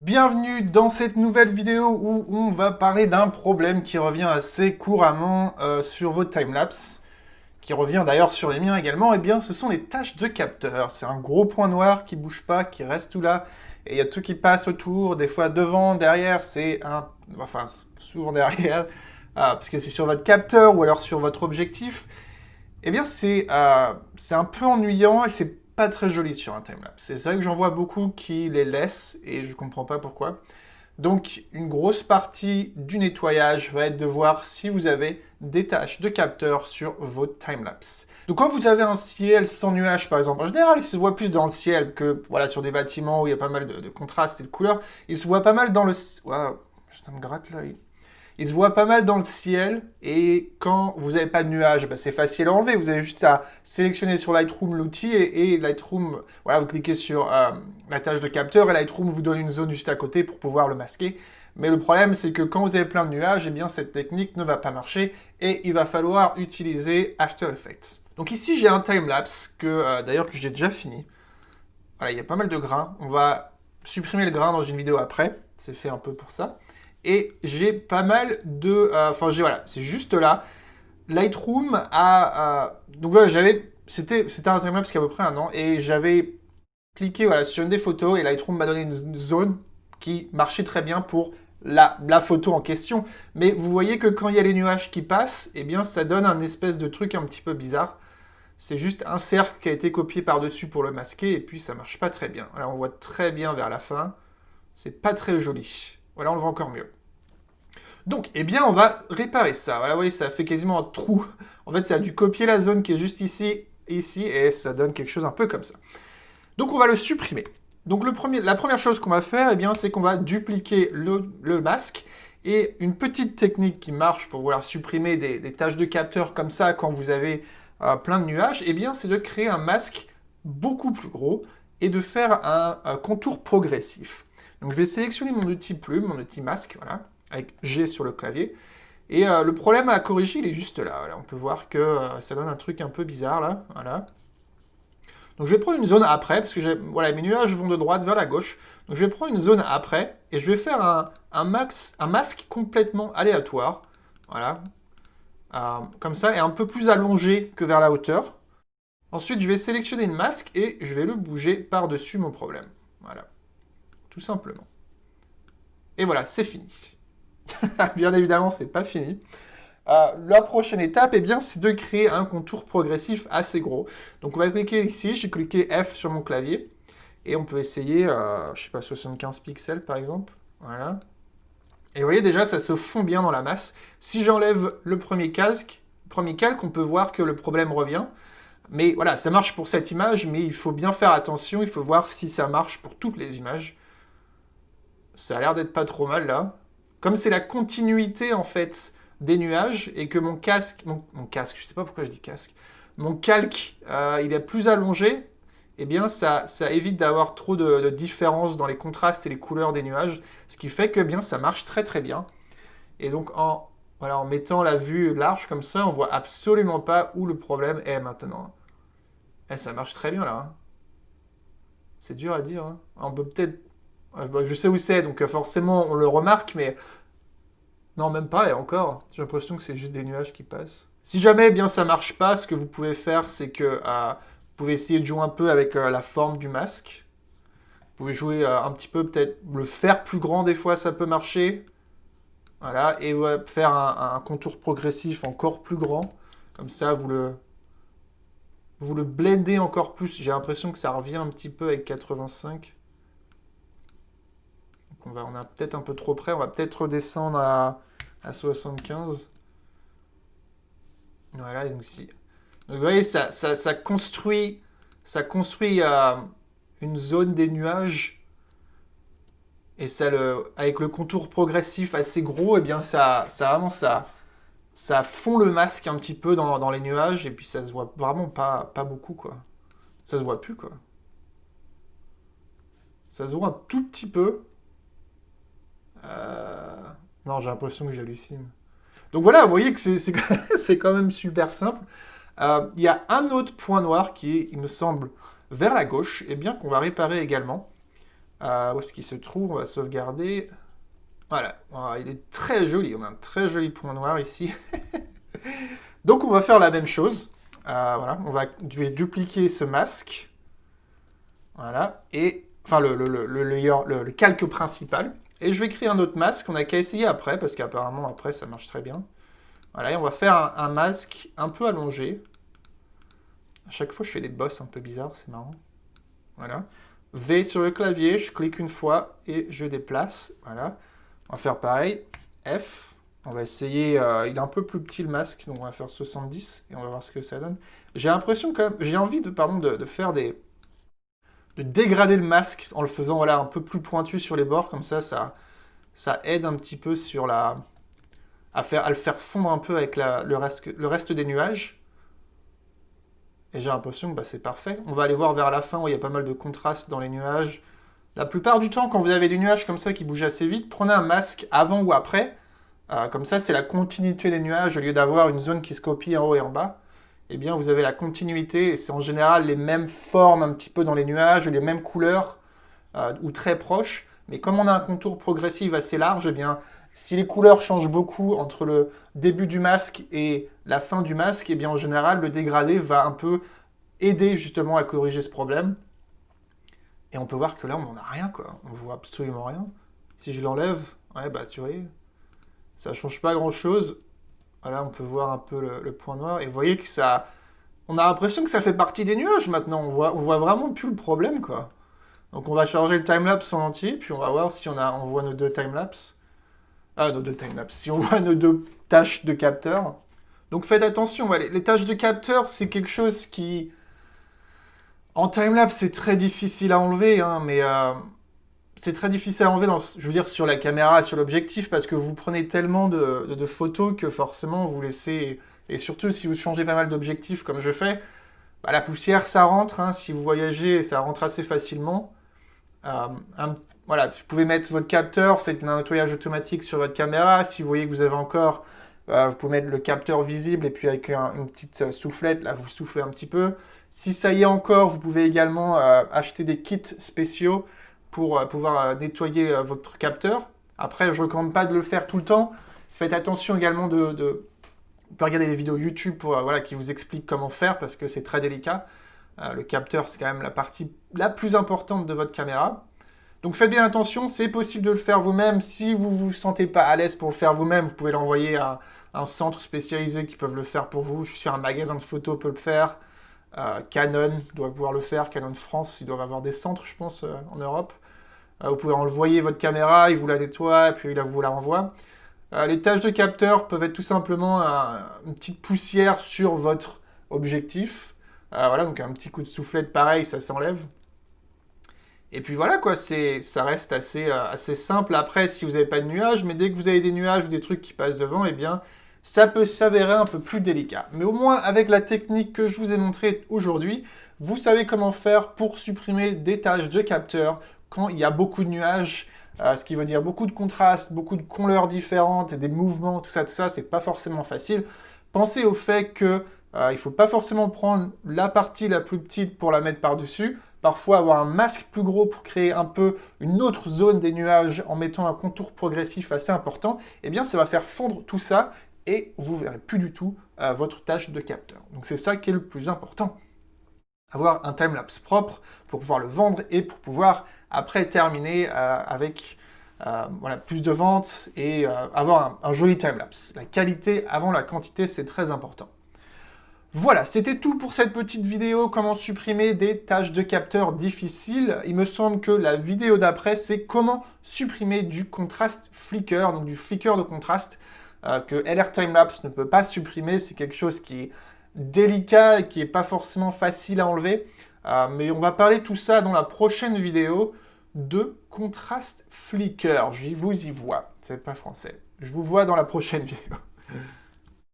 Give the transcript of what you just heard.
Bienvenue dans cette nouvelle vidéo où on va parler d'un problème qui revient assez couramment sur vos timelapses, qui revient d'ailleurs sur les miens également. Eh bien, ce sont les tâches de capteur. C'est un gros point noir qui bouge pas, qui reste tout là, et il y a tout qui passe autour, des fois devant, derrière, enfin, souvent derrière, parce que c'est sur votre capteur ou alors sur votre objectif. Eh bien, c'est un peu ennuyant et c'est pas très joli sur un timelapse. C'est vrai que j'en vois beaucoup qui les laissent et je comprends pas pourquoi. Donc, une grosse partie du nettoyage va être de voir si vous avez des taches de capteur sur votre timelapse. Donc, quand vous avez un ciel sans nuages, par exemple, en général, il se voit plus dans le ciel que voilà, sur des bâtiments où il y a pas mal de contrastes et de couleurs. Il se voit pas mal dans le... Waouh, ça me gratte l'œil. Il se voit pas mal dans le ciel et quand vous n'avez pas de nuages, bah, c'est facile à enlever. Vous avez juste à sélectionner sur Lightroom l'outil et Lightroom, voilà, vous cliquez sur la tâche de capteur et Lightroom vous donne une zone juste à côté pour pouvoir le masquer. Mais le problème, c'est que quand vous avez plein de nuages, eh bien, cette technique ne va pas marcher et il va falloir utiliser After Effects. Donc ici, j'ai un timelapse d'ailleurs que j'ai déjà fini. Voilà, il y a pas mal de grains. On va supprimer le grain dans une vidéo après. C'est fait un peu pour ça. Et j'ai pas mal de... voilà, c'est juste là. Lightroom a... donc voilà, c'était un timelapse qui a à peu près un an. Et j'avais cliqué voilà, sur une des photos et Lightroom m'a donné une zone qui marchait très bien pour la photo en question. Mais vous voyez que quand il y a les nuages qui passent, eh bien ça donne un espèce de truc un petit peu bizarre. C'est juste un cercle qui a été copié par-dessus pour le masquer et puis ça marche pas très bien. Là on voit très bien vers la fin. C'est pas très joli. Voilà, on le voit encore mieux. Donc, eh bien, on va réparer ça. Voilà, vous voyez, ça fait quasiment un trou. En fait, ça a dû copier la zone qui est juste ici, ici, et ça donne quelque chose un peu comme ça. Donc, on va le supprimer. Donc, la première chose qu'on va faire, eh bien, c'est qu'on va dupliquer le masque. Et une petite technique qui marche pour vouloir supprimer des tâches de capteur comme ça quand vous avez plein de nuages, eh bien, c'est de créer un masque beaucoup plus gros et de faire un contour progressif. Donc, je vais sélectionner mon outil plume, mon outil masque, voilà, avec G sur le clavier. Et le problème à corriger, il est juste là. Voilà, on peut voir que ça donne un truc un peu bizarre, là. Voilà. Donc je vais prendre une zone après, parce que voilà, mes nuages vont de droite vers la gauche. Donc je vais prendre une zone après, et je vais faire un masque complètement aléatoire. Voilà. Comme ça, et un peu plus allongé que vers la hauteur. Ensuite, je vais sélectionner une masque, et je vais le bouger par-dessus mon problème. Voilà. Tout simplement. Et voilà, c'est fini. Bien évidemment, c'est pas fini. La prochaine étape, eh bien, c'est de créer un contour progressif assez gros. Donc on va cliquer ici, j'ai cliqué F sur mon clavier, et on peut essayer, je sais pas, 75 pixels par exemple. Voilà. Et vous voyez déjà, ça se fond bien dans la masse. Si j'enlève le premier calque, on peut voir que le problème revient. Mais voilà, ça marche pour cette image, mais il faut bien faire attention, il faut voir si ça marche pour toutes les images. Ça a l'air d'être pas trop mal là. Comme c'est la continuité en fait des nuages et que mon casque, je sais pas pourquoi je dis casque, mon calque, il est plus allongé, eh bien ça évite d'avoir trop de différence dans les contrastes et les couleurs des nuages, ce qui fait que bien ça marche très très bien. Et donc voilà, en mettant la vue large comme ça, on voit absolument pas où le problème est maintenant. Et ça marche très bien là. Hein. C'est dur à dire. Hein. On peut peut-être... je sais où c'est, donc forcément on le remarque, mais non, même pas, et encore, j'ai l'impression que c'est juste des nuages qui passent. Si jamais eh bien ça marche pas, ce que vous pouvez faire, c'est que vous pouvez essayer de jouer un peu avec la forme du masque. Vous pouvez jouer un petit peu, peut-être le faire plus grand des fois, ça peut marcher. Voilà, et faire un contour progressif encore plus grand. Comme ça, vous le blendez encore plus. J'ai l'impression que ça revient un petit peu avec 85. Donc on a peut-être un peu trop près, on va peut-être redescendre à 75. Voilà, donc si. Donc vous voyez, ça construit une zone des nuages. Et avec le contour progressif assez gros, et eh bien ça fond le masque un petit peu dans les nuages. Et puis ça se voit vraiment pas beaucoup, quoi. Ça se voit plus, quoi. Ça se voit un tout petit peu. Non, j'ai l'impression que j'hallucine. Donc voilà, vous voyez que c'est quand même super simple. Il y a un autre point noir qui est, il me semble, vers la gauche, et bien qu'on va réparer également. Où est-ce qu'il se trouve? On va sauvegarder. Voilà, il est très joli, on a un très joli point noir ici. Donc on va faire la même chose. Voilà, je vais dupliquer ce masque. Voilà, et enfin le calque principal. Et je vais créer un autre masque, on n'a qu'à essayer après, parce qu'apparemment après ça marche très bien. Voilà, et on va faire un masque un peu allongé. À chaque fois je fais des bosses un peu bizarres, c'est marrant. Voilà. V sur le clavier, je clique une fois et je déplace. Voilà. On va faire pareil. F. On va essayer, il est un peu plus petit le masque, donc on va faire 70 et on va voir ce que ça donne. J'ai l'impression quand même, j'ai envie de, pardon, de faire de dégrader le masque en le faisant voilà, un peu plus pointu sur les bords, comme ça aide un petit peu sur à le faire fondre un peu avec le reste des nuages. Et j'ai l'impression que bah, c'est parfait. On va aller voir vers la fin où il y a pas mal de contraste dans les nuages. La plupart du temps, quand vous avez des nuages comme ça qui bougent assez vite, prenez un masque avant ou après. Comme ça, c'est la continuité des nuages. Au lieu d'avoir une zone qui se copie en haut et en bas, eh bien, vous avez la continuité. Et c'est en général les mêmes formes un petit peu dans les nuages, les mêmes couleurs, ou très proches. Mais comme on a un contour progressif assez large, eh bien, si les couleurs changent beaucoup entre le début du masque et la fin du masque, eh bien, en général, le dégradé va un peu aider justement à corriger ce problème. Et on peut voir que là, on n'en a rien, quoi. On voit absolument rien. Si je l'enlève, ouais, bah, tu vois, ça change pas grand-chose. Voilà, on peut voir un peu le point noir. Et vous voyez que ça... On a l'impression que ça fait partie des nuages maintenant. On voit vraiment plus le problème, quoi. Donc on va charger le timelapse en entier, puis on va voir si on voit nos deux timelapses. Ah, nos deux timelapses. Si on voit nos deux tâches de capteur. Donc faites attention, les tâches de capteur, c'est quelque chose qui... En timelapse, c'est très difficile à enlever, hein, mais c'est très difficile à enlever, je veux dire, sur la caméra, sur l'objectif, parce que vous prenez tellement de photos que forcément vous laissez... Et surtout, si vous changez pas mal d'objectifs, comme je fais, bah, la poussière, ça rentre. Hein, si vous voyagez, ça rentre assez facilement. Voilà, vous pouvez mettre votre capteur, faites un nettoyage automatique sur votre caméra. Si vous voyez que vous avez encore... vous pouvez mettre le capteur visible, et puis avec une petite soufflette, là, vous soufflez un petit peu. Si ça y est encore, vous pouvez également acheter des kits spéciaux pour pouvoir nettoyer votre capteur. Après, je ne recommande pas de le faire tout le temps. Faites attention également Vous pouvez regarder des vidéos YouTube voilà, qui vous expliquent comment faire parce que c'est très délicat. Le capteur, c'est quand même la partie la plus importante de votre caméra. Donc faites bien attention, c'est possible de le faire vous-même. Si vous ne vous sentez pas à l'aise pour le faire vous-même, vous pouvez l'envoyer à un centre spécialisé qui peuvent le faire pour vous. Je suis sûr un magasin de photos peut le faire. Canon doit pouvoir le faire. Canon France, ils doivent avoir des centres, je pense, en Europe. Vous pouvez envoyer votre caméra, il vous la nettoie, et puis il vous la renvoie. Les tâches de capteur peuvent être tout simplement une petite poussière sur votre objectif. Voilà, donc un petit coup de soufflette pareil, ça s'enlève. Et puis voilà, quoi, ça reste assez simple. Après, si vous n'avez pas de nuages, mais dès que vous avez des nuages ou des trucs qui passent devant, eh bien, ça peut s'avérer un peu plus délicat. Mais au moins, avec la technique que je vous ai montrée aujourd'hui, vous savez comment faire pour supprimer des tâches de capteur quand il y a beaucoup de nuages, ce qui veut dire beaucoup de contrastes, beaucoup de couleurs différentes, des mouvements, tout ça, c'est pas forcément facile. Pensez au fait que il ne faut pas forcément prendre la partie la plus petite pour la mettre par-dessus. Parfois, avoir un masque plus gros pour créer un peu une autre zone des nuages en mettant un contour progressif assez important, eh bien, ça va faire fondre tout ça et vous ne verrez plus du tout votre tâche de capteur. Donc c'est ça qui est le plus important. Avoir un timelapse propre pour pouvoir le vendre et pour pouvoir après terminer avec voilà, plus de ventes et avoir un joli timelapse. La qualité avant la quantité, c'est très important. Voilà, c'était tout pour cette petite vidéo, comment supprimer des tâches de capteur difficiles. Il me semble que la vidéo d'après, c'est comment supprimer du contraste flicker, donc du flicker de contraste que LR Timelapse ne peut pas supprimer. C'est quelque chose qui est délicat et qui n'est pas forcément facile à enlever. Mais on va parler tout ça dans la prochaine vidéo de contraste flicker. Je vous y vois, c'est pas français. Je vous vois dans la prochaine vidéo.